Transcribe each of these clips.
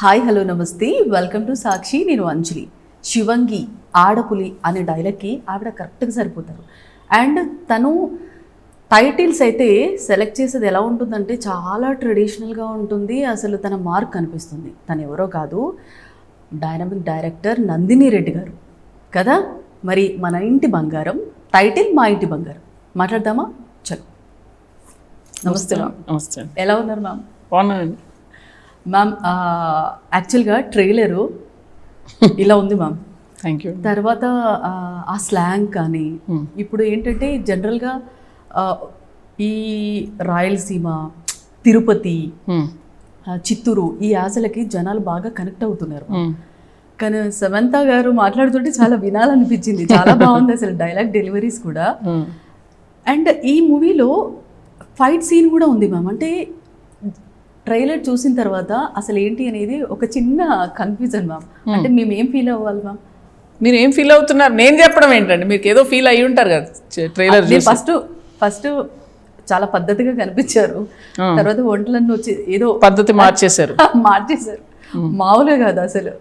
Hi hello నమస్తే welcome to సాక్షి. నేను అంజలి. శివంగి ఆడపులి అనే డైలాగ్కి ఆవిడ కరెక్ట్గా సరిపోతారు. అండ్ తను టైటిల్స్ అయితే సెలెక్ట్ చేసేది ఎలా ఉంటుందంటే చాలా ట్రెడిషనల్గా ఉంటుంది. అసలు తన మార్క్ కనిపిస్తుంది. తను ఎవరో కాదు, డైనమిక్ డైరెక్టర్ నందిని రెడ్డి గారు కదా. మరి మన ఇంటి బంగారం టైటిల్ మా ఇంటి బంగారం మాట్లాడదామా? చలో. నమస్తే మ్యామ్. నమస్తే. ఎలా ఉన్నారు మ్యామ్? బాగున్నానండి మ్యామ్. యాక్చువల్గా ట్రైలరు ఇలా ఉంది మ్యామ్. Thank you. తర్వాత ఆ స్లాంగ్ కానీ ఇప్పుడు ఏంటంటే జనరల్గా ఈ రాయలసీమ, తిరుపతి, చిత్తూరు ఈ యాసలకి జనాలు బాగా కనెక్ట్ అవుతున్నారు. కానీ సమంత గారు మాట్లాడుతుంటే చాలా వినాలనిపించింది. చాలా బాగుంది అసలు డైలాగ్ డెలివరీస్ కూడా. అండ్ ఈ మూవీలో ఫైట్ సీన్ కూడా ఉంది మ్యామ్. అంటే ట్రైలర్ చూసిన తర్వాత అసలు ఏంటి అనేది ఒక చిన్న కన్ఫ్యూజన్ మ్యామ్. అంటే మేము ఏం ఫీల్ అవ్వాలి మ్యామ్? మీరు ఏం ఫీల్ అవుతున్నారు? నేను చెప్పడం ఏంటండి, మీకు ఏదో ఫీల్ అయ్యి ఉంటారు కదా ట్రైలర్. ఫస్ట్ చాలా పద్ధతిగా కనిపించారు. తర్వాత ఒంట్లన్నీ వచ్చి ఏదో పద్ధతి మార్చేశారు. మామూలుగా కాదు అసలు.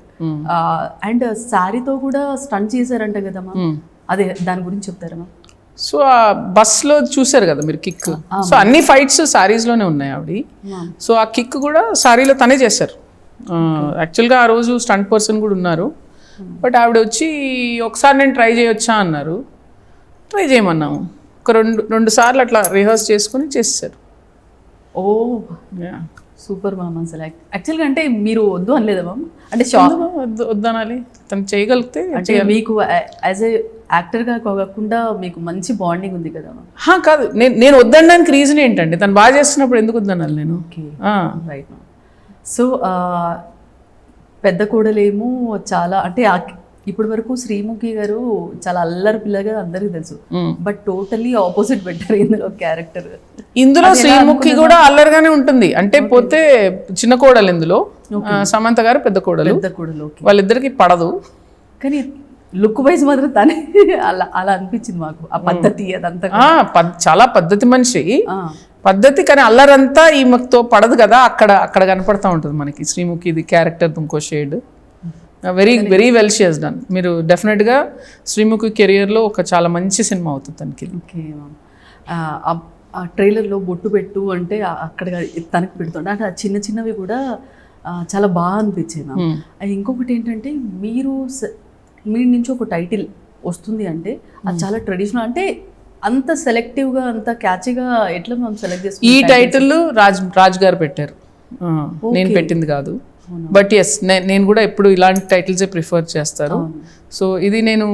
అండ్ శారీతో కూడా స్టంట్ చేశారంట కదా మ్యామ్. అదే దాని గురించి చెప్తారా మ్యామ్? సో ఆ బస్లో చూసారు కదా మీరు కిక్. సో అన్ని ఫైట్స్ సారీస్లోనే ఉన్నాయి ఆవిడ. సో ఆ కిక్ కూడా సారీలో తనే చేశారు. యాక్చువల్గా ఆ రోజు స్టంట్ పర్సన్ కూడా ఉన్నారు. బట్ ఆవిడ వచ్చి ఒకసారి నేను ట్రై చేయొచ్చా అన్నారు. ట్రై చేయమన్నాము. ఒక రెండు సార్లు అట్లా రిహర్స్ చేసుకుని చేసేసారు. ఓ సూపర్ మ్యామ్. అసలు యాక్చువల్గా అంటే మీరు వద్దు అనలేదా మ్యామ్? అంటే వద్దనాలి, తను చేయగలిగితే. అంటే మీకు యాజ్ ఏ యాక్టర్గా కాకుండా మీకు మంచి బాండింగ్ ఉంది కదా మ్యామ్? కాదు, నేను వద్దనడానికి రీజన్ ఏంటండి, తను బాగా చేస్తున్నప్పుడు ఎందుకు వద్దనాలి నేను? Okay, right ma'am. సో పెద్ద కోడలేమో చాలా అంటే ఇప్పటి వరకు శ్రీముఖి గారు చాలా అల్లరి పిల్లగా అందరికీ తెలుసు. బట్ టోటల్లీ ఆపోజిట్ పెట్టారు ఇందులో క్యారెక్టర్. ఇందులో శ్రీముఖి కూడా అల్లరిగానే ఉంటుంది. అంటే పోతే చిన్న కోడలు ఇందులో, సమంత గారు పెద్ద కోడలు. వాళ్ళిద్దరికి పడదు. కానీ లుక్ వైజ్ మాత్రం తనే అలా అనిపించింది మాకు. ఆ పద్ధతి అదంతా చాలా పద్ధతి మనిషి, పద్ధతి. కానీ అల్లరంతా ఈమెతో పడదు కదా, అక్కడ కనపడతా ఉంటుంది మనకి శ్రీముఖి ఇది క్యారెక్టర్ ఇంకో shade. Very very well she has done. మీరు డెఫినెట్గా శ్రీముఖి కెరియర్లో ఒక చాలా మంచి సినిమా అవుతుంది తనకి. Okay ma'am. ఆ ట్రైలర్లో బొట్టు పెట్టు అంటే అక్కడ తనకి పెడుతుండే అంటే చిన్న చిన్నవి కూడా చాలా బాగా అనిపించాయి మ్యామ్. ఇంకొకటి ఏంటంటే మీ నుంచి ఒక టైటిల్ వస్తుంది అంటే అది చాలా ట్రెడిషనల్. అంటే అంత సెలెక్టివ్గా అంత క్యాచీగా ఎట్లా మ్యామ్ సెలెక్ట్ చేసుకుంటారు? ఈ టైటిల్ రాజ్ గారు పెట్టారు, నేను పెట్టింది కాదు. బట్ ఎస్, నేను కూడా ఎప్పుడు ఇలాంటి టైటిల్సే ప్రిఫర్ చేస్తారు. సో ఇది నేను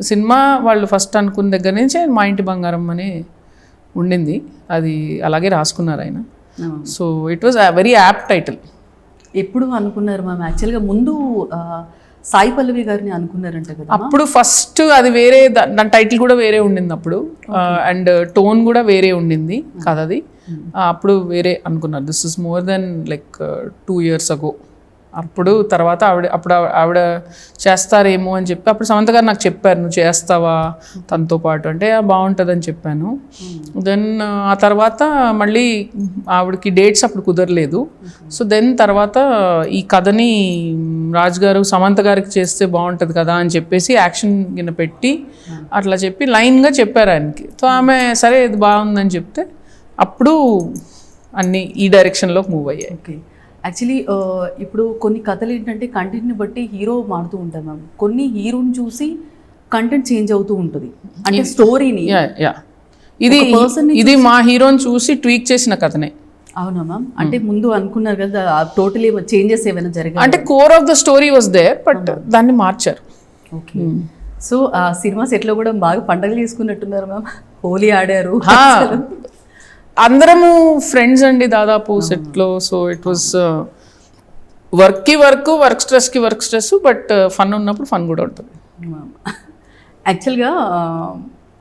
సినిమా వాళ్ళు ఫస్ట్ అనుకున్న దగ్గర నుంచే మా ఇంటి బంగారం అనే ఉండింది, అది అలాగే రాసుకున్నారు ఆయన. So it was very app title. ఎప్పుడు అనుకున్నారు మ్యామ్? యాక్చువల్గా ముందు సాయి పల్లవి గారిని అనుకున్నారంట కదా అప్పుడు ఫస్ట్. అది వేరే, దాని టైటిల్ కూడా వేరే ఉండింది అప్పుడు. అండ్ టోన్ కూడా వేరే ఉండింది కదా అది. అప్పుడు వేరే అనుకున్నారు. This is more than like 2 years ago. అప్పుడు తర్వాత ఆవిడ చేస్తారేమో అని చెప్పి అప్పుడు సమంత గారు నాకు చెప్పారు, నువ్వు చేస్తావా తనతో పాటు అంటే బాగుంటుందని చెప్పాను. దెన్ ఆ తర్వాత మళ్ళీ ఆవిడకి డేట్స్ అప్పుడు కుదరలేదు. సో దెన్ తర్వాత ఈ కథని రాజ్ గారు సమంత గారికి చేస్తే బాగుంటుంది కదా అని చెప్పేసి యాక్షన్ కింద పెట్టి అట్లా చెప్పి లైన్గా చెప్పారు ఆయనకి. సో ఆమె సరే ఇది బాగుందని చెప్తే అప్పుడు అన్నీ ఈ డైరెక్షన్లోకి మూవ్ అయ్యాయి. ఓకే. యాక్చువల్లీ ఇప్పుడు కొన్ని కథలు ఏంటంటే కంటెంట్ని బట్టి హీరో మారుతూ ఉంటారు మ్యామ్. కొన్ని హీరోని చూసి కంటెంట్ చేంజ్ అవుతూ ఉంటుంది. అంటే స్టోరీని ఇది మా హీరోని చూసి ట్వీక్ చేసిన కథనే. అవునా మ్యామ్? అంటే ముందు అనుకున్నారు కదా టోటలీ చేంజెస్ ఏమైనా జరిగాయి? అంటే core of the story was there, but దాన్ని మార్చారు. ఓకే. సో ఆ సినిమా సెట్లో కూడా బాగా పండగలు చేసుకున్నట్టున్నారు మ్యామ్. హోలీ ఆడారు, అందరము ఫ్రెండ్స్ అండి దాదాపు సెట్లో. So it was work stress, but fun ఉన్నప్పుడు ఫన్ కూడా ఉంటుంది. యాక్చువల్గా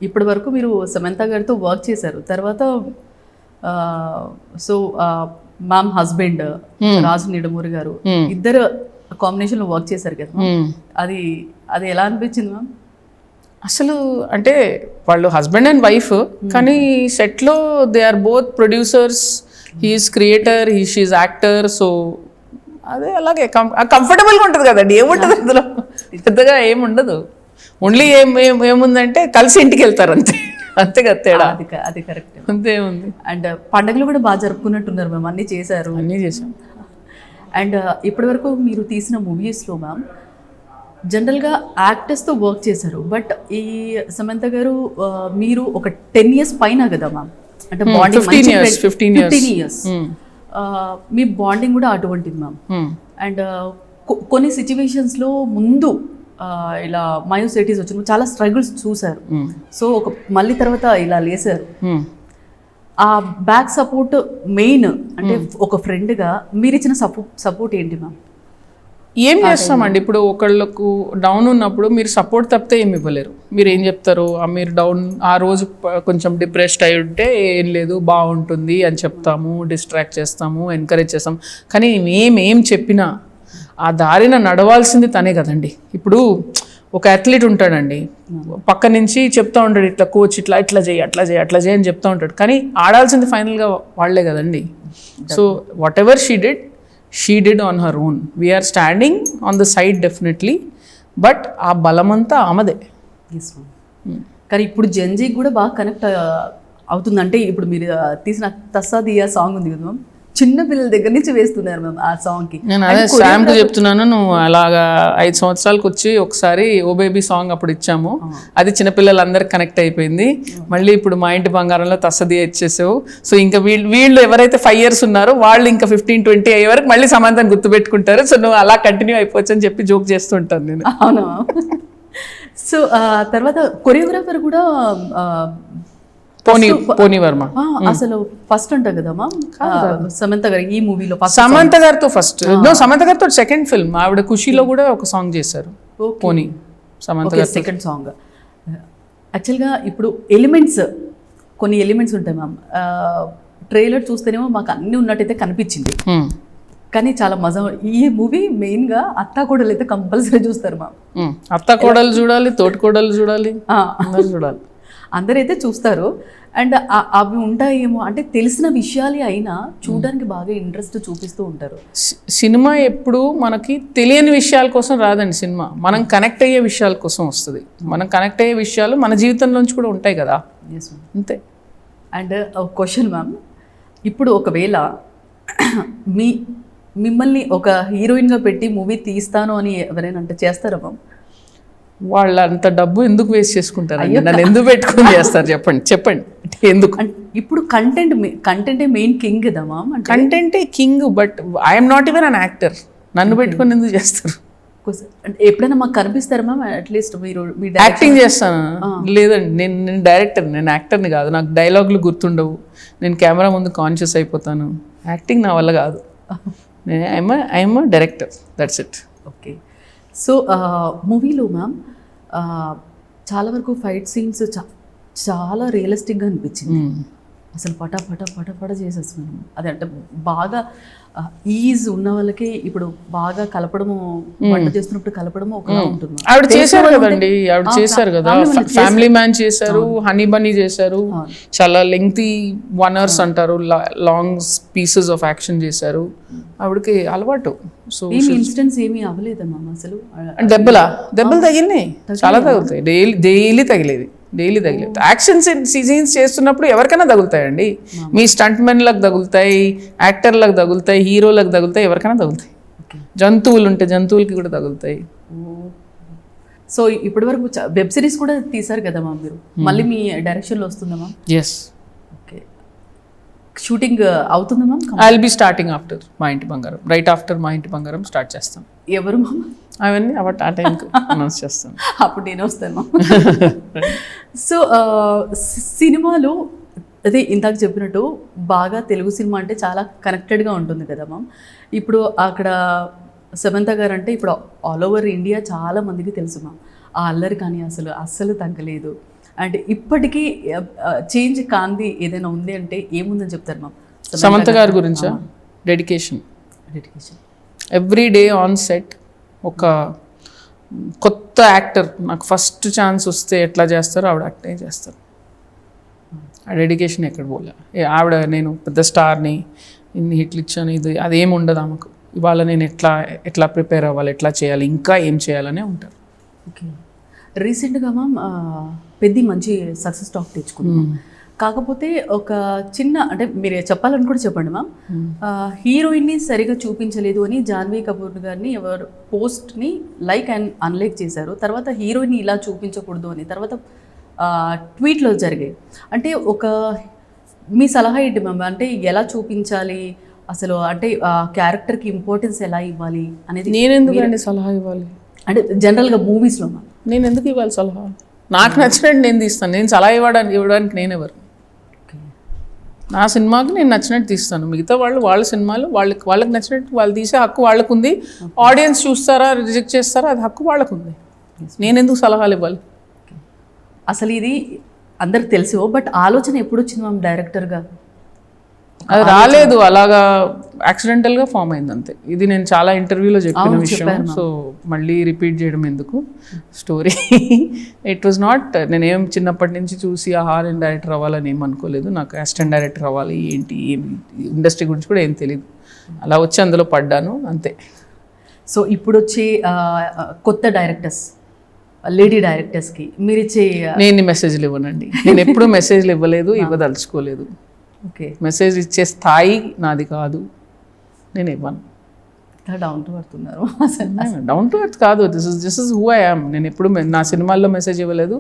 ఇప్పటి వరకు మీరు సమంత గారితో వర్క్ చేశారు. తర్వాత సో మ్యామ్ హస్బెండ్ రాజు నిడమూరి గారు ఇద్దరు కాంబినేషన్లో వర్క్ చేశారు కదా, అది ఎలా అనిపించింది మ్యామ్? అసలు అంటే వాళ్ళు హస్బెండ్ అండ్ వైఫ్, కానీ సెట్లో they are both producers. He's creator, she's actor. So అదే అలాగే కంఫర్టబుల్గా ఉంటుంది కదండి, ఏముంటుంది అందులో పెద్దగా ఏముండదు. ఓన్లీ ఏముందంటే కలిసి ఇంటికి వెళ్తారు అంతే, అంతే కదా తేడా. అది కరెక్ట్. అంతే ఉంది. అండ్ పండుగలు కూడా బాగా జరుపుకున్నట్టున్నారు మ్యామ్, అన్నీ చేశారు. అన్నీ చేసాం. అండ్ ఇప్పటివరకు మీరు తీసిన మూవీస్లో మ్యామ్ జనరల్గా యాక్టర్స్తో వర్క్ చేశారు, బట్ ఈ సమంత గారు మీరు ఒక 10 years పైన కదా మ్యామ్, అంటే బాండింగ్ 15 years మీ బాండింగ్ కూడా అటువంటిది మ్యామ్. అండ్ కొన్ని సిచ్యువేషన్స్లో ముందు ఇలా మయోసైటిస్ వచ్చిన చాలా స్ట్రగుల్స్ చూశారు, సో మళ్ళీ తర్వాత ఇలా లేసారు. ఆ బ్యాక్ సపోర్ట్ మెయిన్ అంటే ఒక ఫ్రెండ్గా మీరు ఇచ్చిన సపోర్ట్ ఏంటి మ్యామ్? ఏం చేస్తామండి, ఇప్పుడు ఒకళ్ళకు డౌన్ ఉన్నప్పుడు మీరు సపోర్ట్ తప్పితే ఏమి ఇవ్వలేరు. మీరు ఏం చెప్తారు, మీరు డౌన్ ఆ రోజు కొంచెం డిప్రెస్డ్ అయి ఉంటే ఏం లేదు బాగుంటుంది అని చెప్తాము, డిస్ట్రాక్ట్ చేస్తాము, ఎంకరేజ్ చేస్తాము. కానీ ఏం చెప్పినా ఆ దారిన నడవాల్సింది తనే కదండి. ఇప్పుడు ఒక అథ్లీట్ ఉంటాడండి, పక్క నుంచి చెప్తా ఉంటాడు ఇట్లా కోచ్ ఇట్లా చేయి అట్లా చేయి అని చెప్తా ఉంటాడు, కానీ ఆడాల్సింది ఫైనల్గా వాళ్ళే కదండి. So whatever she did on her own. We are standing on the side definitely, but ఆ బలమంతా ఆమెదే. కానీ ఇప్పుడు జెన్జీకి కూడా బాగా కనెక్ట్ అవుతుంది. అంటే ఇప్పుడు మీరు తీసిన తస్సాదియా సాంగ్ ఉంది కదా మ్యామ్, చిన్న పిల్లల దగ్గర నుంచి వేస్తున్నారు మ్యామ్ ఆ సాంగ్కి. నేను అదే శామ్కి చెప్తున్నాను, నువ్వు అలాగా 5 సంవత్సరాలకు వచ్చి ఒకసారి ఓ బేబీ సాంగ్ అప్పుడు ఇచ్చాము, అది చిన్నపిల్లలందరికి కనెక్ట్ అయిపోయింది. మళ్ళీ ఇప్పుడు మా ఇంటి బంగారంలో తస్సదియా ఇచ్చేసావు. సో ఇంకా వీళ్ళు ఎవరైతే 5 years ఉన్నారో వాళ్ళు ఇంకా 15-20 అయ్యే వరకు మళ్ళీ సమంతని గుర్తుపెట్టుకుంటారు. సో నువ్వు అలా కంటిన్యూ అయిపోవచ్చు అని చెప్పి జోక్ చేస్తుంటాను నేను. అవునా? సో తర్వాత కొరియోగ్రాఫర్ కూడా పోనీ వర్మ అసలు ఫస్ట్ అంట కదా మ్యామ్ సమంత గారు ఈ మూవీలో. సమంత గారితో ఫస్ట్, సమంత గారితో సెకండ్ ఫిల్మ్, ఆవిడ ఖుషీలో కూడా ఒక సాంగ్ చేశారు పోనీ సమంత గారు సెకండ్ సాంగ్. యాక్చువల్గా ఇప్పుడు కొన్ని ఎలిమెంట్స్ ఉంటాయి మ్యామ్, ట్రైలర్ చూస్తేనేమో మాకు అన్నీ ఉన్నట్టయితే కనిపించింది, కానీ చాలా మజా. ఈ మూవీ మెయిన్గా అత్తాకోడలు అయితే కంపల్సరీ చూస్తారు మ్యామ్. అత్తాకోడలు చూడాలి, తోటికోడలు చూడాలి, చూడాలి, అందరైతే చూస్తారు. అండ్ అవి ఉంటాయేమో అంటే తెలిసిన విషయాలే అయినా చూడడానికి బాగా ఇంట్రెస్ట్ చూపిస్తూ ఉంటారు. సినిమా ఎప్పుడు మనకి తెలియని విషయాల కోసం రాదండి, సినిమా మనం కనెక్ట్ అయ్యే విషయాల కోసం వస్తుంది. మనం కనెక్ట్ అయ్యే విషయాలు మన జీవితంలోంచి కూడా ఉంటాయి కదా, అంతే. అండ్ ఒక క్వశ్చన్ మ్యామ్, ఇప్పుడు ఒకవేళ మిమ్మల్ని ఒక హీరోయిన్గా పెట్టి మూవీ తీస్తాను అని ఎవరైనా అంటే చేస్తారా మ్యామ్? వాళ్ళు అంత డబ్బు ఎందుకు వేస్ట్ చేసుకుంటారు, నన్ను ఎందుకు పెట్టుకుని చేస్తారు చెప్పండి ఎందుకు? ఇప్పుడు కంటెంటే మెయిన్ కింగ్ కదా మ్యామ్. కంటెంటే king, but I'm not even an actor, నన్ను పెట్టుకుని ఎందుకు చేస్తారు? ఎప్పుడైనా మాకు కనిపిస్తారా మ్యామ్? అట్లీస్ట్ మీరు యాక్టింగ్ చేస్తాను? లేదండి, నేను డైరెక్టర్, నేను యాక్టర్ని కాదు. నాకు డైలాగులు గుర్తుండవు, నేను కెమెరా ముందు కాన్షియస్ అయిపోతాను. యాక్టింగ్ నా వల్ల కాదు, I'm director, that's it. Okay. So మూవీలో మ్యామ్ చాలా వరకు ఫైట్ సీన్స్ చాలా రియలిస్టిక్గా అనిపించింది. అసలు పట చేసేస్తున్నాను. అది అంటే బాగా ఈజ్ ఉన్న వాళ్ళకి ఇప్పుడు బాగా కలపడము, వంట చేస్తున్నప్పుడు కలపడము ఒకలా ఉంటుంది. ఆవిడ చేశారు కదండి, ఆవిడ చేశారు కదా, ఫ్యామిలీ మ్యాన్ చేశారు, హనీ బన్నీ చేశారు, చాలా లెంగ్తీ 1 hours అంటారు, లాంగ్ పీసెస్ ఆఫ్ యాక్షన్ చేశారు. ఆవిడకి అలవాటు. సో ఇన్సిడెంట్స్ ఏమీ అవ్వలేదా మ్యామ్ అసలు? దెబ్బలు తగిలినాయి, చాలా తగులుతాయి, డైలీ తగిలేది. యాక్షన్ సీన్స్ చేస్తున్నప్పుడు ఎవరికైనా తగులుతాయండి. మీ స్టంట్ మెన్లకు తగులుతాయి, యాక్టర్లకు తగులుతాయి, హీరోలకు తగులుతాయి, ఎవరికైనా తగులుతాయి. జంతువులు ఉంటే జంతువులకి కూడా తగులుతాయి. సో ఇప్పటి వరకు వెబ్ సిరీస్ కూడా తీసారు కదా మ్యామ్ మీరు, మళ్ళీ మీ డైరెక్షన్లో వస్తుందా మ్యామ్? ఎస్. ఓకే. షూటింగ్ అవుతుందా ma'am? I will be starting after మా ఇంటి బంగారం, రైట్ ఆఫ్టర్ మా ఇంటి బంగారం స్టార్ట్ చేస్తాం. ఎవరు మ్యామ్? అవన్నీ ఆ టైంకి అనౌన్స్ చేస్తాను. అప్పుడు నేను వస్తాను. సో సినిమాలో అదే ఇందాక చెప్పినట్టు బాగా తెలుగు సినిమా అంటే చాలా కనెక్టెడ్గా ఉంటుంది కదా మ్యామ్. ఇప్పుడు అక్కడ సమంత గారు అంటే ఇప్పుడు ఆల్ ఓవర్ ఇండియా చాలా మందికి తెలుసు మ్యామ్. ఆ అల్లరి కానీ అస్సలు తగ్గలేదు. అండ్ ఇప్పటికీ చేంజ్ కాంది ఏదైనా ఉంది అంటే ఏముందని చెప్తారు మ్యామ్? సమంత గారి గురించా? Dedication. Every day on set ఒక కొత్త యాక్టర్ నాకు ఫస్ట్ ఛాన్స్ వస్తే ఎట్లా చేస్తారో ఆవిడ అట్టే చేస్తారు. ఆ డెడికేషన్ ఎక్కడ పోలే. ఆవిడ నేను పెద్ద స్టార్ని, ఇన్ని హిట్లు ఇచ్చాను, ఇది అదేమి ఉండదు ఆమెకు. ఇవాళ నేను ఎట్లా ప్రిపేర్ అవ్వాలి, ఎట్లా చేయాలి, ఇంకా ఏం చేయాలనే ఉంటారు. ఓకే. రీసెంట్గా మ్యామ్ పెద్ద మంచి సక్సెస్ టాక్ తెచ్చుకున్నాం. కాకపోతే ఒక చిన్న అంటే మీరు చెప్పాలని కూడా చెప్పండి మ్యామ్, హీరోయిన్ని సరిగా చూపించలేదు అని జాన్వీ కపూర్ గారిని ఎవరు పోస్ట్ని లైక్ అండ్ అన్లైక్ చేశారు. తర్వాత హీరోయిన్ని ఇలా చూపించకూడదు అని తర్వాత ట్వీట్లో జరిగాయి. అంటే మీ సలహా ఏంటి మ్యామ్, అంటే ఎలా చూపించాలి అసలు, అంటే క్యారెక్టర్కి ఇంపార్టెన్స్ ఎలా ఇవ్వాలి అనేది? నేను ఎందుకండి సలహా ఇవ్వాలి? అంటే జనరల్గా మూవీస్లో మ్యామ్ నేను ఎందుకు ఇవ్వాలి సలహా? నాకు నచ్చినట్టు నేను తీస్తాను. నేను సలహా ఇవ్వడానికి నేను ఎవరు? నా సినిమాకి నేను నచ్చినట్టు తీస్తాను. మిగతా వాళ్ళ సినిమాలు వాళ్ళకి నచ్చినట్టు వాళ్ళు తీసే హక్కు వాళ్ళకు ఉంది. ఆడియన్స్ చూస్తారా, రిజెక్ట్ చేస్తారా, అది హక్కు వాళ్ళకు ఉంది. నేను ఎందుకు సలహాలు ఇవ్వాలి? అసలు ఇది అందరికి తెలుసు, బట్ ఆలోచన ఎప్పుడు వచ్చింది మ్యామ్ డైరెక్టర్గా? అది రాలేదు, అలాగా యాక్సిడెంటల్గా ఫామ్ అయింది అంతే. ఇది నేను చాలా ఇంటర్వ్యూలో చెప్పిన విషయం, సో మళ్ళీ రిపీట్ చేయడం ఎందుకు స్టోరీ. ఇట్ వాజ్ నాట్, నేనేం చిన్నప్పటి నుంచి చూసి నేను డైరెక్టర్ అవ్వాలని ఏం అనుకోలేదు. నాకు అసిస్టెంట్ డైరెక్టర్ అవ్వాలి ఏంటి, ఏమి ఇండస్ట్రీ గురించి కూడా ఏం తెలియదు. అలా వచ్చి అందులో పడ్డాను అంతే. సో ఇప్పుడు వచ్చే కొత్త డైరెక్టర్స్, లేడీ డైరెక్టర్స్కి మీరు ఇచ్చే? నేను మెసేజ్లు ఇవ్వనండి. నేను ఎప్పుడు మెసేజ్లు ఇవ్వలేదు, ఇవ్వదలుచుకోలేదు. ఓకే. మెసేజ్ ఇచ్చే స్థాయి నాది కాదు, నేను ఇవ్వను. డౌన్ టు ఎర్త్ ఉన్నారు. డౌన్ టు ఎర్త్ కాదు, this is who I am. నేను ఎప్పుడు నా సినిమాల్లో మెసేజ్ ఇవ్వలేదు.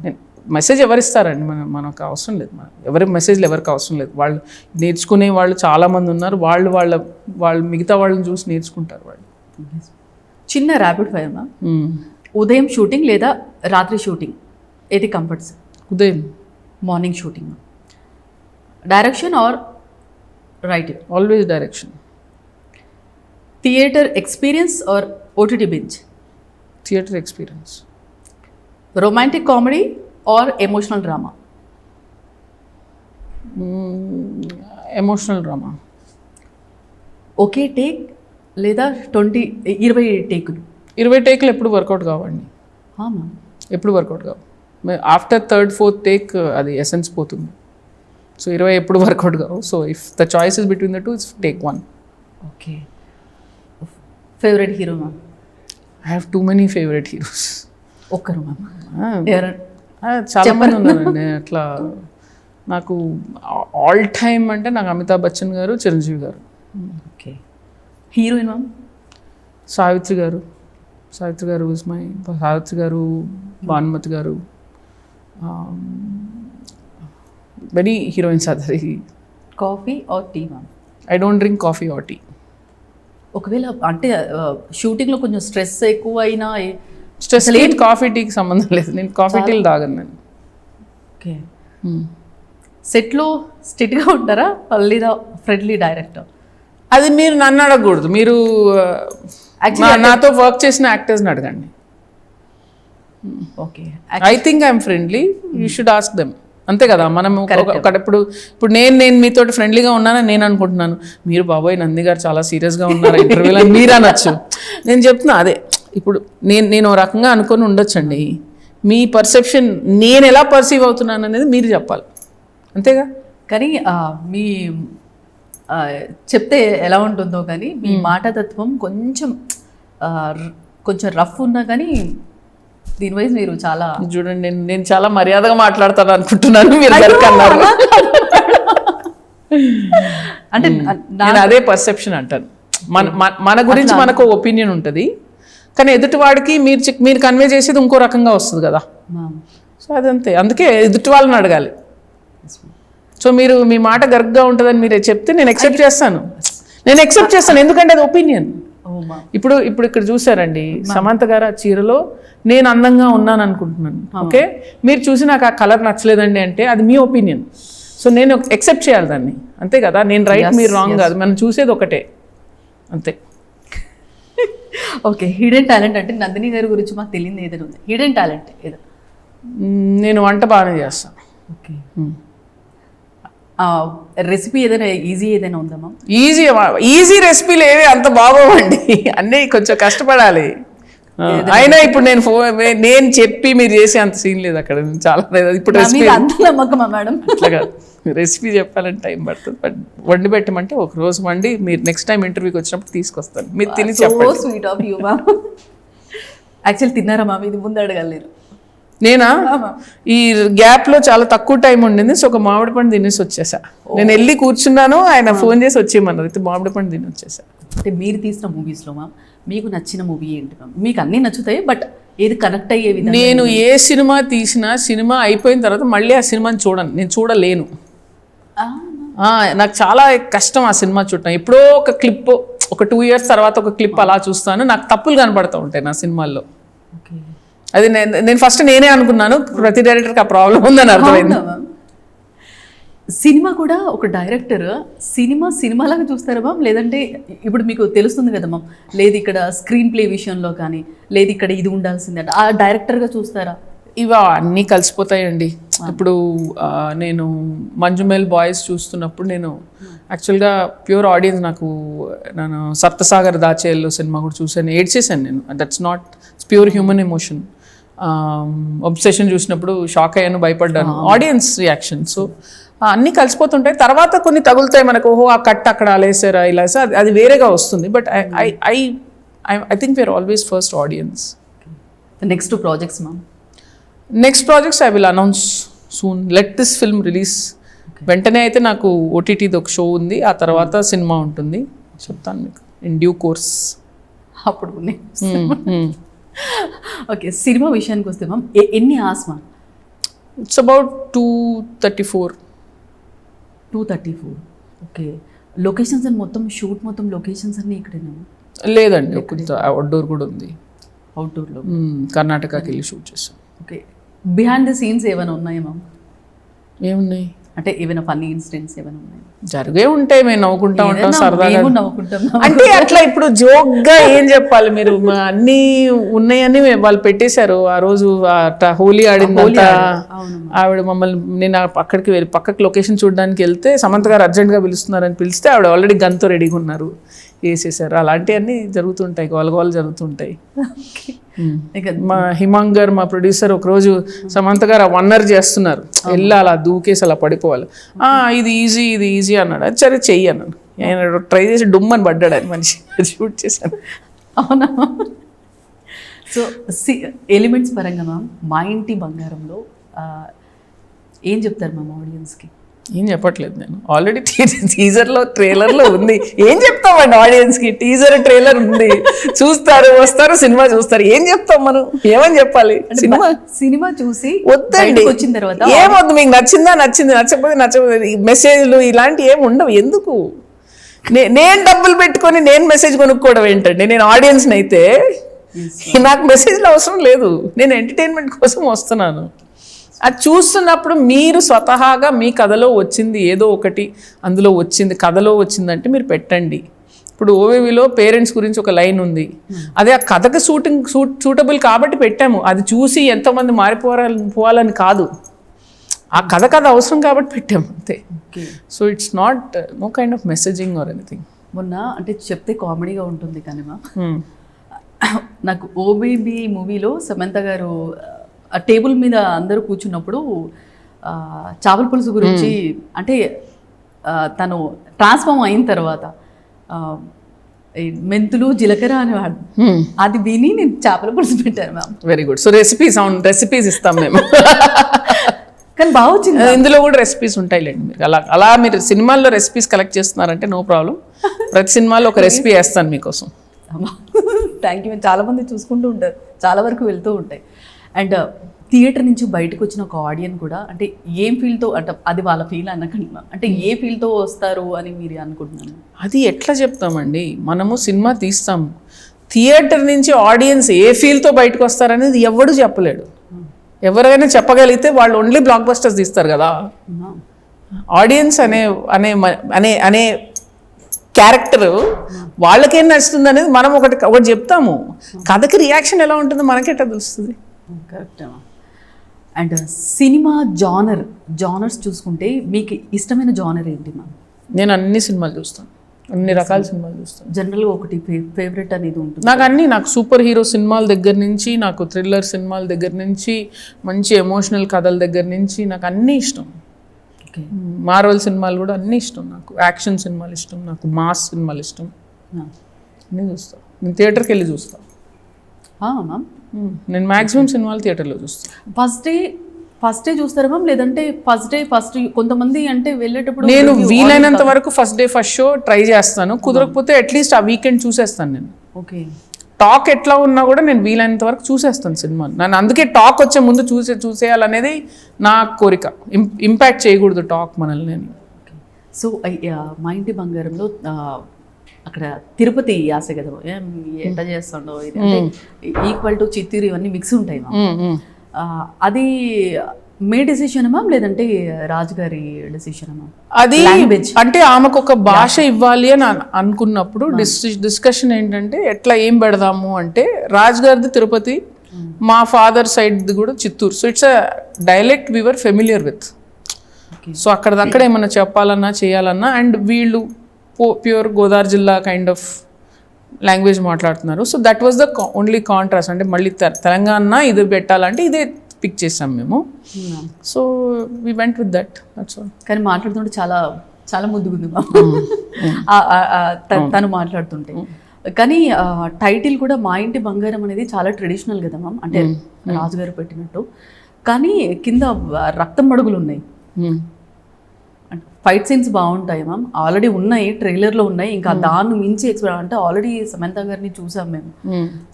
నేను మెసేజ్ ఎవరిస్తారండి? మనకు అవసరం లేదు. ఎవరి మెసేజ్లు ఎవరికి అవసరం లేదు. వాళ్ళు నేర్చుకునే వాళ్ళు చాలామంది ఉన్నారు. వాళ్ళు మిగతా వాళ్ళని చూసి నేర్చుకుంటారు వాళ్ళు. చిన్న ర్యాపిడ్ ఫైర్ మ్యామ్, ఉదయం షూటింగ్ లేదా రాత్రి షూటింగ్ ఏది కంఫర్ట్స్? ఉదయం. Morning shooting. Direction or writing? Always direction. Theatre experience or OTT binge? Theatre experience. Romantic comedy or emotional drama? Emotional drama. ఒకే టేక్ లేదా 20 టేకులు? 20 టేకులు ఎప్పుడు వర్కౌట్ కావండి. మ్యామ్ ఎప్పుడు వర్కౌట్ కావు. ఆఫ్టర్ 3rd 4th టేక్ అది essence పోతుంది. So 20 ఎప్పుడు work out కావు. So if the choice is between the two, it's take 1. Okay. Favourite hero ma'am? I have too many favourite heroes. ఒక్కరు మ్యామ్? చాలా మంది ఉన్నారండి అట్లా. నాకు ఆల్ టైమ్ అంటే నాకు అమితాబ్ బచ్చన్ గారు, చిరంజీవి గారు. ఓకే. Heroine ma'am? సావిత్రి గారు. Savitri garu, Bhanumathi garu. Many heroines are there. Coffee or tea ma'am? I don't drink coffee or tea. ఒకవేళ అంటే షూటింగ్లో కొంచెం స్ట్రెస్ ఎక్కువ అయినా? స్ట్రెస్ లేదు, కాఫీ టీకి సంబంధం లేదు. నేను కాఫీ టీలు తాగను నేను. ఓకే. సెట్లో స్ట్రిక్ట్గా ఉంటారా లేదా ఫ్రెండ్లీ డైరెక్టర్? అది మీరు నన్ను అడగకూడదు. మీరు నాతో వర్క్ చేసిన యాక్టర్స్ని అడగండి. Okay. I think I'm friendly, you should ask them. అంతే కదా. మనం ఇప్పుడు నేను మీతో ఫ్రెండ్లీగా ఉన్నానని నేను అనుకుంటున్నాను. మీరు బాబోయ్ నంది గారు చాలా సీరియస్గా ఉన్నారు ఇంటర్వ్యూలో అని మీరు అనొచ్చు. నేను చెప్తున్నా అదే. ఇప్పుడు నేను ఓ రకంగా అనుకొని ఉండొచ్చండి. మీ పర్సెప్షన్ నేను ఎలా పర్సీవ్ అవుతున్నాను అనేది మీరు చెప్పాలి, అంతేగా. కానీ మీ చెప్తే ఎలా ఉంటుందో కానీ మీ మాటతత్వం కొంచెం రఫ్ ఉన్నా కానీ దీని వైజ్ మీరు చాలా చూడండి. నేను చాలా మర్యాదగా మాట్లాడతాను అనుకుంటున్నాను, మీరు అన్నారు. అంటే నేను అదే పర్సెప్షన్ అంటాను. మన గురించి మనకు ఒపీనియన్ ఉంటుంది, కానీ ఎదుటివాడికి మీరు కన్వే చేసేది ఇంకో రకంగా వస్తుంది కదా. సో అదంతే. అందుకే ఎదుటి వాళ్ళని అడగాలి. సో మీరు మీ మాట గర్గ్గా ఉంటుందని మీరు చెప్తే నేను ఎక్సెప్ట్ చేస్తాను. ఎందుకంటే అది ఒపీనియన్. ఇప్పుడు ఇక్కడ చూసారండి, సమంత గారు ఆ చీరలో నేను అందంగా ఉన్నాను అనుకుంటున్నాను. ఓకే, మీరు చూసి నాకు ఆ కలర్ నచ్చలేదండి అంటే అది మీ ఒపీనియన్. సో నేను ఎక్సెప్ట్ చేయాలి దాన్ని, అంతే కదా. నేను రైట్, మీరు రాంగ్ కాదు. మనం చూసేది ఒకటే, అంతే. ఓకే. హిడెన్ టాలెంట్ అంటే నందిని గారి గురించి మాకు తెలియదు ఏదైనా ఉంది? హిడెన్ టాలెంట్ ఏదో? నేను వంట బాగానే చేస్తాను. ఓకే. రెసిపీ ఏదైనా ఏదైనా ఉందా మ్యామ్? ఈజీ రెసిపీలు ఏవి అంత బాగోవండి, అన్నీ కొంచెం కష్టపడాలి. అయినా ఇప్పుడు నేను చెప్పి మీరు చేసే అంత సీన్ లేదు అక్కడ, చాలా ఇప్పుడు రెసిపీ అంత నమ్మకమా మేడం? అట్లా కాదు, రెసిపీ చెప్పాలంటే టైం పడుతుంది, బట్ వండి పెట్టమంటే ఒక రోజు వండి మీరు నెక్స్ట్ టైం ఇంటర్వ్యూకి వచ్చినప్పుడు తీసుకొస్తాను, మీరు తిని చెప్పండి. Sweet of you ma'am. Actually తిన్నారా మ్యామ్? ఇది ముందు అడగలేరు. నేనా ఈ గ్యాప్ లో చాలా తక్కువ టైం ఉండింది, సో ఒక మామిడి పండు తినేసి వచ్చేసా. నేను వెళ్ళి కూర్చున్నాను, ఆయన ఫోన్ చేసి వచ్చేయమన్నారు, అయితే మామిడి పండు తిని వచ్చేసా. అంటే మీరు తీసిన మూవీస్లో మ్యామ్ మీకు నచ్చిన మూవీ ఏంటి మ్యామ్? మీకు అన్నీ నచ్చుతాయి, బట్ ఏది కనెక్ట్ అయ్యే విధంగా? నేను ఏ సినిమా తీసినా సినిమా అయిపోయిన తర్వాత మళ్ళీ ఆ సినిమాని నేను చూడలేను. నాకు చాలా కష్టం ఆ సినిమా చూడటం. ఎప్పుడో ఒక క్లిప్, ఒక 2 years తర్వాత ఒక క్లిప్ అలా చూస్తాను, నాకు తప్పులు కనపడుతూ ఉంటాయి నా సినిమాల్లో. ఓకే, అది నేను ఫస్ట్ నేనే అనుకున్నాను, ప్రతి డైరెక్టర్కి ఆ ప్రాబ్లం ఉందని అర్థమైంది. సినిమా కూడా ఒక డైరెక్టర్ సినిమాలాగా చూస్తారా మ్యామ్? లేదంటే ఇప్పుడు మీకు తెలుస్తుంది కదా మ్యామ్, లేదు ఇక్కడ స్క్రీన్ ప్లే విషయంలో కానీ, లేదు ఇక్కడ ఇది ఉండాల్సిందే ఆ డైరెక్టర్గా చూస్తారా? ఇవా అన్నీ కలిసిపోతాయండి. ఇప్పుడు నేను మంజుమేల్ బాయ్స్ చూస్తున్నప్పుడు నేను యాక్చువల్గా ప్యూర్ ఆడియన్స్, నేను సప్తసాగర్ దాచేయల్లో సినిమా కూడా చూసాను, ఏడ్చేసాను నేను. That's not pure human emotion. Obsession చూసినప్పుడు షాక్ అయ్యాను, భయపడ్డాను, ఆడియన్స్ రియాక్షన్. సో అన్నీ కలిసిపోతుంటాయి. తర్వాత కొన్ని తగులుతాయి మనకు, ఓహో ఆ కట్ అక్కడ అలేసారా ఇలా, అది వేరేగా వస్తుంది. But I think we are always first audience. Next projects ma'am? Next projects I will announce soon. Let this film release. వెంటనే అయితే నాకు ఓటీటీది ఒక షో ఉంది, ఆ తర్వాత సినిమా ఉంటుంది, చెప్తాను మీకు ఇన్ డ్యూ కోర్స్. అప్పుడు ఓకే, సినిమా విషయానికి వస్తే మ్యామ్ ఎన్ని ఆస్ ma'am? It's about 234. 234. Okay, locations అని మొత్తం షూట్ మొత్తం లొకేషన్స్ అన్నీ ఇక్కడేనా? లేదండి, కొంత అవుట్డోర్ కూడా ఉంది. అవుట్డోర్లో కర్ణాటకకి వెళ్ళి షూట్ చేస్తాం. ఓకే, బిహైండ్ ద సీన్స్ ఏమైనా ఉన్నాయా మ్యామ్? ఏమున్నాయి అంటే ఏమైనా ఫన్నీ ఇన్సిడెంట్స్ ఏమైనా ఉన్నాయి? జరిగే ఉంటాయి, మేము నవ్వుకుంటా ఉంటాం సరదాగా. నవ్వుకుంటాం అంటే అట్లా ఇప్పుడు జోక్గా ఏం చెప్పాలి, మీరు అన్నీ ఉన్నాయని వాళ్ళు పెట్టేశారు. ఆ రోజు హోలీ ఆడిందంతా ఆవిడ మమ్మల్ని, నేను అక్కడికి వెళ్ళి పక్కకి లొకేషన్ చూడడానికి వెళ్తే సమంత గారు అర్జెంట్గా పిలుస్తున్నారని పిలిస్తే ఆవిడ ఆల్రెడీ గన్తో రెడీగా ఉన్నారు, వేసేసారు. అలాంటివన్నీ జరుగుతుంటాయి, గోలగోలు జరుగుతుంటాయి. మా హిమాంగ్ గారు, మా ప్రొడ్యూసర్, ఒకరోజు సమంత గారు 1 hour చేస్తున్నారు, వెళ్ళి అలా దూకేసి అలా పడిపోవాలి, ఇది ఈజీ అన్నాడు. అది సరే చెయ్యి అన్నాడు, ఆయన ట్రై చేసి డుమ్మని పడ్డాడు, అని మనిషి షూట్ చేశాను. అవునా? సో ఎలిమెంట్స్ పరంగా మ్యామ్ మా ఇంటి బంగారంలో ఏం చెప్తారు మ్యామ్ ఆడియన్స్కి? ఏం చెప్పట్లేదు నేను, ఆల్రెడీ టీజర్లో ట్రైలర్లో ఉంది. ఏం చెప్తామండి ఆడియన్స్కి? టీజర్ ట్రైలర్ ఉంది, చూస్తారు, వస్తారు, సినిమా చూస్తారు, ఏం చెప్తాం మనం? ఏమని చెప్పాలి? సినిమా చూసి వద్దండి, వచ్చిన తర్వాత ఏమొద్దు, మీకు నచ్చింది, నచ్చకపోతే మెసేజ్లు ఇలాంటివి ఏమి ఉండవు. ఎందుకు నేను డబ్బులు పెట్టుకొని నేను మెసేజ్ కొనుక్కోవడం ఏంటండి? నేను ఆడియన్స్ని అయితే నాకు మెసేజ్లు అవసరం లేదు, నేను ఎంటర్టైన్మెంట్ కోసం వస్తున్నాను. అది చూస్తున్నప్పుడు మీరు స్వతహాగా మీ కథలో వచ్చింది ఏదో ఒకటి, అందులో వచ్చింది, కథలో వచ్చిందంటే మీరు పెట్టండి. ఇప్పుడు ఓవేవిలో పేరెంట్స్ గురించి ఒక లైన్ ఉంది, అదే ఆ కథకు సూటబుల్ కాబట్టి పెట్టాము. అది చూసి ఎంతోమంది మారిపోవాలని కాదు, ఆ కథ అవసరం కాబట్టి పెట్టాము అంతే. So it's not no kind of messaging or anything. మొన్న అంటే చెప్తే కామెడీగా ఉంటుంది కానీ నాకు ఓబేబీ మూవీలో సమంత గారు ఆ టేబుల్ మీద అందరూ కూర్చున్నప్పుడు చేపల పులుసు గురించి, అంటే తను ట్రాన్స్ఫార్మ్ అయిన తర్వాత మెంతులు జీలకర్ర అనేవాడు, అది విని నేను చేపల పులుసు పెట్టాను ma'am. Very good. So recipes ఇస్తాం మేము. కానీ బాగా వచ్చింది. ఇందులో కూడా రెసిపీస్ ఉంటాయిలేండి. మీరు అలా మీరు సినిమాల్లో రెసిపీస్ కలెక్ట్ చేస్తున్నారంటే నో ప్రాబ్లం, ప్రతి సినిమాలో ఒక రెసిపీ వేస్తాను మీకోసం. Thank you. చాలా మంది చూసుకుంటూ ఉంటారు, చాలా వరకు వెళ్తూ ఉంటాయి. అండ్ థియేటర్ నుంచి బయటకు వచ్చిన ఒక ఆడియన్స్ కూడా అంటే ఏం ఫీల్తో, అంటే అది వాళ్ళ ఫీల్ అనకుండా, అంటే ఏ ఫీల్తో వస్తారు అని మీరు అనుకుంటున్నాను? అది ఎట్లా చెప్తామండి, మనము సినిమా తీస్తాము, థియేటర్ నుంచి ఆడియన్స్ ఏ ఫీల్తో బయటకు వస్తారనేది ఎవడు చెప్పలేడు. ఎవరైనా చెప్పగలిగితే వాళ్ళు ఓన్లీ బ్లాక్ బస్టర్స్ తీస్తారు కదా. ఆడియన్స్ అనే క్యారెక్టర్ వాళ్ళకేం నచ్చుతుంది అనేది మనం ఒకటి చెప్తాము, కథకి రియాక్షన్ ఎలా ఉంటుందో మనకెట్లా తెలుస్తుంది. కరెక్ట్. అండ్ సినిమా జానర్స్ చూసుకుంటే మీకు ఇష్టమైన జానర్ ఏంటి మ్యామ్? నేను అన్ని సినిమాలు చూస్తాను, అన్ని రకాల సినిమాలు చూస్తాను. జనరల్గా ఒకటి ఫేవరెట్ అనేది ఉంటుంది. నాకు సూపర్ హీరో సినిమాల దగ్గర నుంచి, నాకు థ్రిల్లర్ సినిమాల దగ్గర నుంచి, మంచి ఎమోషనల్ కథల దగ్గర నుంచి నాకు అన్నీ ఇష్టం. ఓకే. మార్వెల్ సినిమాలు కూడా అన్నీ ఇష్టం నాకు. యాక్షన్ సినిమాలు ఇష్టం నాకు, మాస్ సినిమాలు ఇష్టం, అన్నీ చూస్తాను. నేను థియేటర్కి వెళ్ళి చూస్తాను. మ్యామ్ నేను మ్యాక్సిమం సినిమాలు థియేటర్లో చూస్తాను. ఫస్ట్ డే చూస్తారా మ్యామ్, లేదంటే ఫస్ట్ కొంతమంది అంటే వెళ్ళేటప్పుడు నేను వీలైనంత వరకు first day first show try చేస్తాను. కుదరకపోతే అట్లీస్ట్ ఆ వీకెండ్ చూసేస్తాను నేను. ఓకే. టాక్ ఎట్లా ఉన్నా కూడా నేను వీలైనంత వరకు చూసేస్తాను సినిమాని. నన్ను అందుకే టాక్ వచ్చే ముందు చూసేయాలనేది నా కోరిక. ఇంపాక్ట్ చేయకూడదు టాక్ మనల్ని. నేను సో మా ఇంటి బంగారంలో అక్కడ తిరుపతి యాస కదా, ఎట్లా చేస్తుండో ఇది అంటే ఈక్వల్ టు చిత్తూరు ఇవన్నీ మిక్స్ ఉంటాయి మ్యామ్. అది మే డెసిషన్ మ్యామ్, లేదంటే రాజుగారి డెసిషన్ మ్యామ్? అది అంటే ఆమెకు ఒక భాష ఇవ్వాలి అని అనుకున్నప్పుడు డిస్కషన్ ఏంటంటే ఎట్లా ఏం పెడదాము అంటే, రాజుగారిది తిరుపతి, మా ఫాదర్ సైడ్ది కూడా Chittoor. So it's a dialect we were familiar with. So అక్కడదక్కడ ఏమన్నా చెప్పాలన్నా చేయాలన్నా, అండ్ వీళ్ళు ప్యూర్ గోదావరి జిల్లా కైండ్ ఆఫ్ లాంగ్వేజ్ మాట్లాడుతున్నారు. So that was the only contrast. అంటే మళ్ళీ తెలంగాణ ఇది పెట్టాలంటే ఇదే పిక్ చేసాం మేము. So we went with that. That's all. కానీ మాట్లాడుతుంటే చాలా చాలా ముద్దుగుంది తను మాట్లాడుతుంటే. కానీ టైటిల్ కూడా మా ఇంటి బంగారం అనేది చాలా ట్రెడిషనల్ కదా మ్యామ్, అంటే రాజుగారు పెట్టినట్టు. కానీ కింద రక్తం మడుగులు ఉన్నాయి, ఫైట్ సీన్స్ బాగుంటాయి మ్యామ్. ఆల్రెడీ ఉన్నాయి, ట్రైలర్లో ఉన్నాయి. ఇంకా దాన్ని మించి అంటే ఆల్రెడీ సమంత గారిని చూసాం మేము.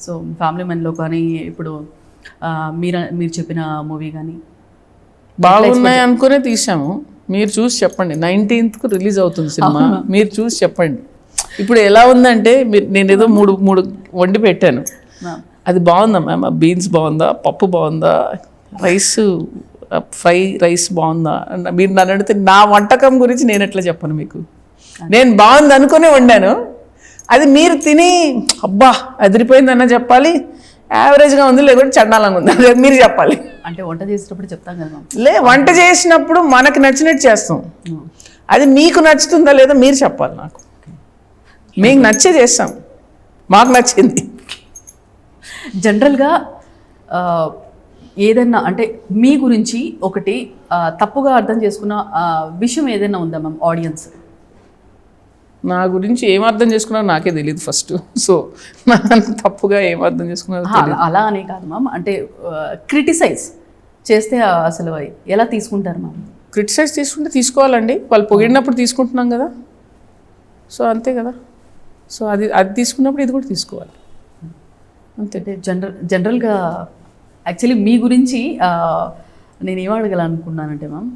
సో ఫ్యామిలీ మెన్లో కానీ, ఇప్పుడు మీరు చెప్పిన మూవీ కానీ బాగున్నాయి అనుకునే తీసాము. మీరు చూసి చెప్పండి. 19th రిలీజ్ అవుతుంది సినిమా, మీరు చూసి చెప్పండి. ఇప్పుడు ఎలా ఉందంటే, నేను ఏదో మూడు వండి పెట్టాను, అది బాగుందా మ్యామ్? బీన్స్ బాగుందా, పప్పు బాగుందా, ఫ్రై రైస్ బాగుందా? మీరు నన్ను అడిగితే నా వంటకం గురించి నేను ఎట్లా చెప్పను మీకు? నేను బాగుంది అనుకునే వండాను, అది మీరు తిని అబ్బా అదిరిపోయిందన్న చెప్పాలి, యావరేజ్గా ఉంది లేకపోతే చండాలంగా ఉంది అది మీరు చెప్పాలి. అంటే వంట చేసేటప్పుడు చెప్తాం కదా. వంట చేసినప్పుడు మనకు నచ్చినట్టు చేస్తాం, అది మీకు నచ్చుతుందా లేదా మీరు చెప్పాలి నాకు. మీకు నచ్చే చేస్తాం, మాకు నచ్చింది. జనరల్గా ఏదన్నా అంటే మీ గురించి ఒకటి తప్పుగా అర్థం చేసుకున్న విషయం ఏదైనా ఉందా మ్యామ్ ఆడియన్స్? నా గురించి ఏం అర్థం చేసుకున్నారో నాకే తెలియదు ఫస్ట్. సో తప్పుగా ఏం అర్థం చేసుకున్నారో అలా అనే కాదు మ్యామ్, అంటే క్రిటిసైజ్ చేస్తే అసలు ఎలా తీసుకుంటారు మ్యామ్? క్రిటిసైజ్ తీసుకుంటే తీసుకోవాలండి, వాళ్ళు పొగిడినప్పుడు తీసుకుంటున్నాం కదా, సో అంతే కదా. సో అది తీసుకున్నప్పుడు ఇది కూడా తీసుకోవాలి అంతే. జనరల్గా యాక్చువల్లీ మీ గురించి నేను ఏం అడగాలనుకున్నానంటే మ్యామ్,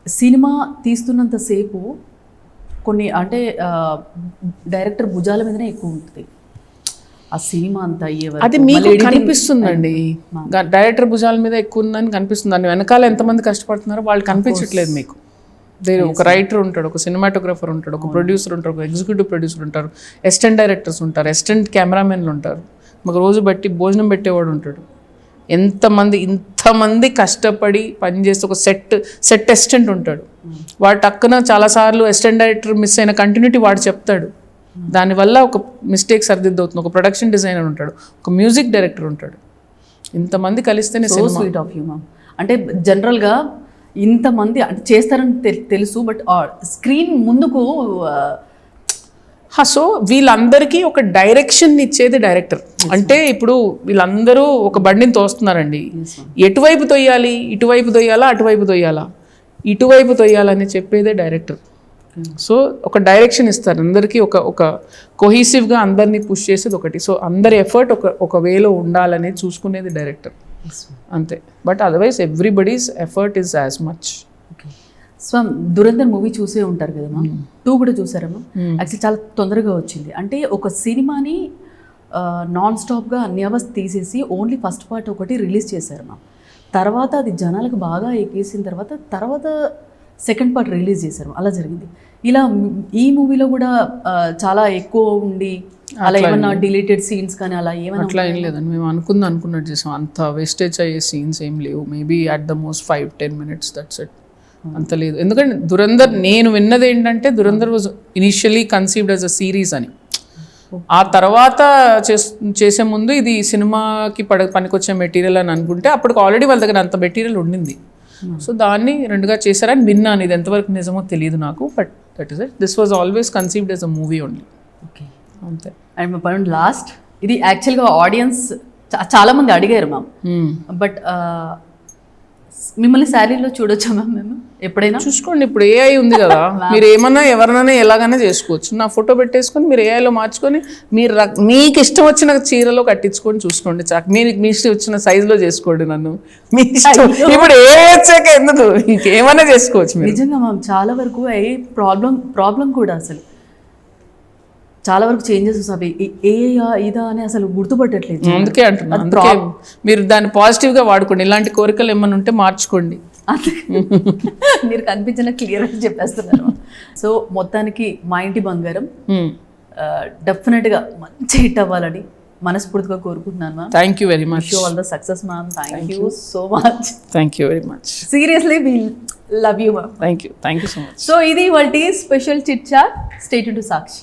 సినిమా తీస్తున్నంతసేపు కొన్ని అంటే డైరెక్టర్ భుజాల మీదనే ఎక్కువ ఉంటుంది ఆ సినిమా అంతా అయ్యేవారు. అది మీకు కనిపిస్తుందండి, డైరెక్టర్ భుజాల మీద ఎక్కువ ఉందని కనిపిస్తుంది. దాని వెనకాల ఎంతమంది కష్టపడుతున్నారో వాళ్ళు కనిపించట్లేదు మీకు. ఒక రైటర్ ఉంటాడు, ఒక సినిమాటోగ్రఫర్ ఉంటాడు, ఒక ప్రొడ్యూసర్ ఉంటాడు, ఒక ఎగ్జిక్యూటివ్ ప్రొడ్యూసర్ ఉంటారు, అసిస్టెంట్ డైరెక్టర్స్ ఉంటారు, అసిస్టెంట్ కెమెరామెన్లు ఉంటారు, మాకు రోజు బట్టి భోజనం పెట్టేవాడు ఉంటాడు. ఇంతమంది కష్టపడి పనిచేస్తే ఒక సెట్ అసిస్టెంట్ ఉంటాడు, వాడు టక్కున చాలాసార్లు అసిస్టెంట్ డైరెక్టర్ మిస్ అయిన కంటిన్యూటీ వాడు చెప్తాడు, దానివల్ల ఒక మిస్టేక్ సరిదిద్దవుతుంది. ఒక ప్రొడక్షన్ డిజైనర్ ఉంటాడు, ఒక మ్యూజిక్ డైరెక్టర్ ఉంటాడు, ఇంతమంది కలిస్తేనే cinema. Sweet of you ma'am. అంటే జనరల్గా ఇంతమంది అంటే చేస్తారని తెలుసు, బట్ స్క్రీన్ ముందుకు సో వీళ్ళందరికీ ఒక డైరెక్షన్ ఇచ్చేది డైరెక్టర్. అంటే ఇప్పుడు వీళ్ళందరూ ఒక బండిని తోస్తున్నారండి, ఎటువైపు తొయ్యాలి, ఇటువైపు తొయ్యాలా అటువైపు తొయ్యాలా, ఇటువైపు తొయ్యాలని చెప్పేదే డైరెక్టర్. సో ఒక డైరెక్షన్ ఇస్తారు అందరికీ, ఒక కొహీసివ్గా అందరినీ పుష్ చేసేది ఒకటి. సో అందరి ఎఫర్ట్ ఒక వేలో ఉండాలనేది చూసుకునేది డైరెక్టర్ అంతే. But otherwise everybody's effort is as much. స్వం దురంధర్ మూవీ చూసే ఉంటారు కదా మ్యామ్, 2 కూడా చూసారమ్మా? యాక్చువల్లీ చాలా తొందరగా వచ్చింది. అంటే ఒక సినిమాని నాన్ స్టాప్గా అన్ని అవర్స్ తీసేసి ఓన్లీ ఫస్ట్ పార్ట్ ఒకటి రిలీజ్ చేశారు మ్యామ్. తర్వాత అది జనాలకు బాగా ఎక్కేసిన తర్వాత సెకండ్ పార్ట్ రిలీజ్ చేశారు, అలా జరిగింది. ఇలా ఈ మూవీలో కూడా చాలా ఎక్కువ ఉండి అలా ఏమన్నా డిలీటెడ్ సీన్స్ కానీ అలా ఏమన్నా? అట్లా ఏం లేదండి, మేము అనుకున్నట్టు చేసాం, అంత వేస్టేజ్ అయ్యే సీన్స్ ఏం లేవు. Maybe at the most 5-10 minutes, that's it. అంత లేదు. ఎందుకంటే దురంధర్ నేను విన్నది ఏంటంటే Dhurandhar was initially conceived as a series అని. ఆ తర్వాత చేసే ముందు ఇది సినిమాకి పనికొచ్చే మెటీరియల్ అని అనుకుంటే అప్పటికి ఆల్రెడీ వాళ్ళ దగ్గర అంత మెటీరియల్ ఉండింది. సో దాన్ని రెండుగా చేశారని విన్నాను. ఇది ఎంతవరకు నిజమో తెలియదు నాకు, but that is it. This was always conceived as a movie only. Okay, అంతే. అండ్ మా పాయింట్ లాస్ట్, ఇది యాక్చువల్గా ఆడియన్స్ చాలా మంది అడిగారు మ్యామ్, బట్ మిమ్మల్ని శారీలో చూడొచ్చా మ్యామ్ మేము ఎప్పుడైనా? చూసుకోండి, ఇప్పుడు ఏఐ ఉంది కదా, మీరు ఏమన్నా ఎవరినైనా ఎలాగైనా చేసుకోవచ్చు. నా ఫోటో పెట్టేసుకొని మీరు ఏఐలో మార్చుకొని మీరు మీకు ఇష్టం వచ్చిన చీరలో కట్టించుకొని చూసుకోండి. మీరు మీ ఇష్టం వచ్చిన సైజులో చేసుకోండి నన్ను. మీ ఇష్టం. ఇప్పుడు ఏ వచ్చాక ఎందుకు, ఇంకేమైనా చేసుకోవచ్చు మీరు. నిజంగా మ్యామ్ చాలా వరకు ప్రాబ్లం కూడా అసలు చాలా వరకు చేంజెస్ అవి ఇదా అని అసలు గుర్తుపట్టట్లేదు. అందుకే అంటున్నా, అందుకే మీరు దాన్ని పాజిటివ్గా వాడుకోండి. ఇలాంటి కోరికలు ఏమైనా ఉంటే మార్చుకోండి. మీరు కనిపించిన క్లియర్గా చెప్పేస్తున్నారు. సో మొత్తానికి మా ఇంటి బంగారం డెఫినెట్గా మంచి హిట్ అవ్వాలని మనస్ఫూర్తిగా కోరుకుంటున్నాను ma'am. Thank you very much. So all the success ma'am. Thank you so much. Thank you very much. Seriously we love you ma'am. Thank you so much. So ఇది వాళ్ళ special chit chat. Stay tuned to Sakshi.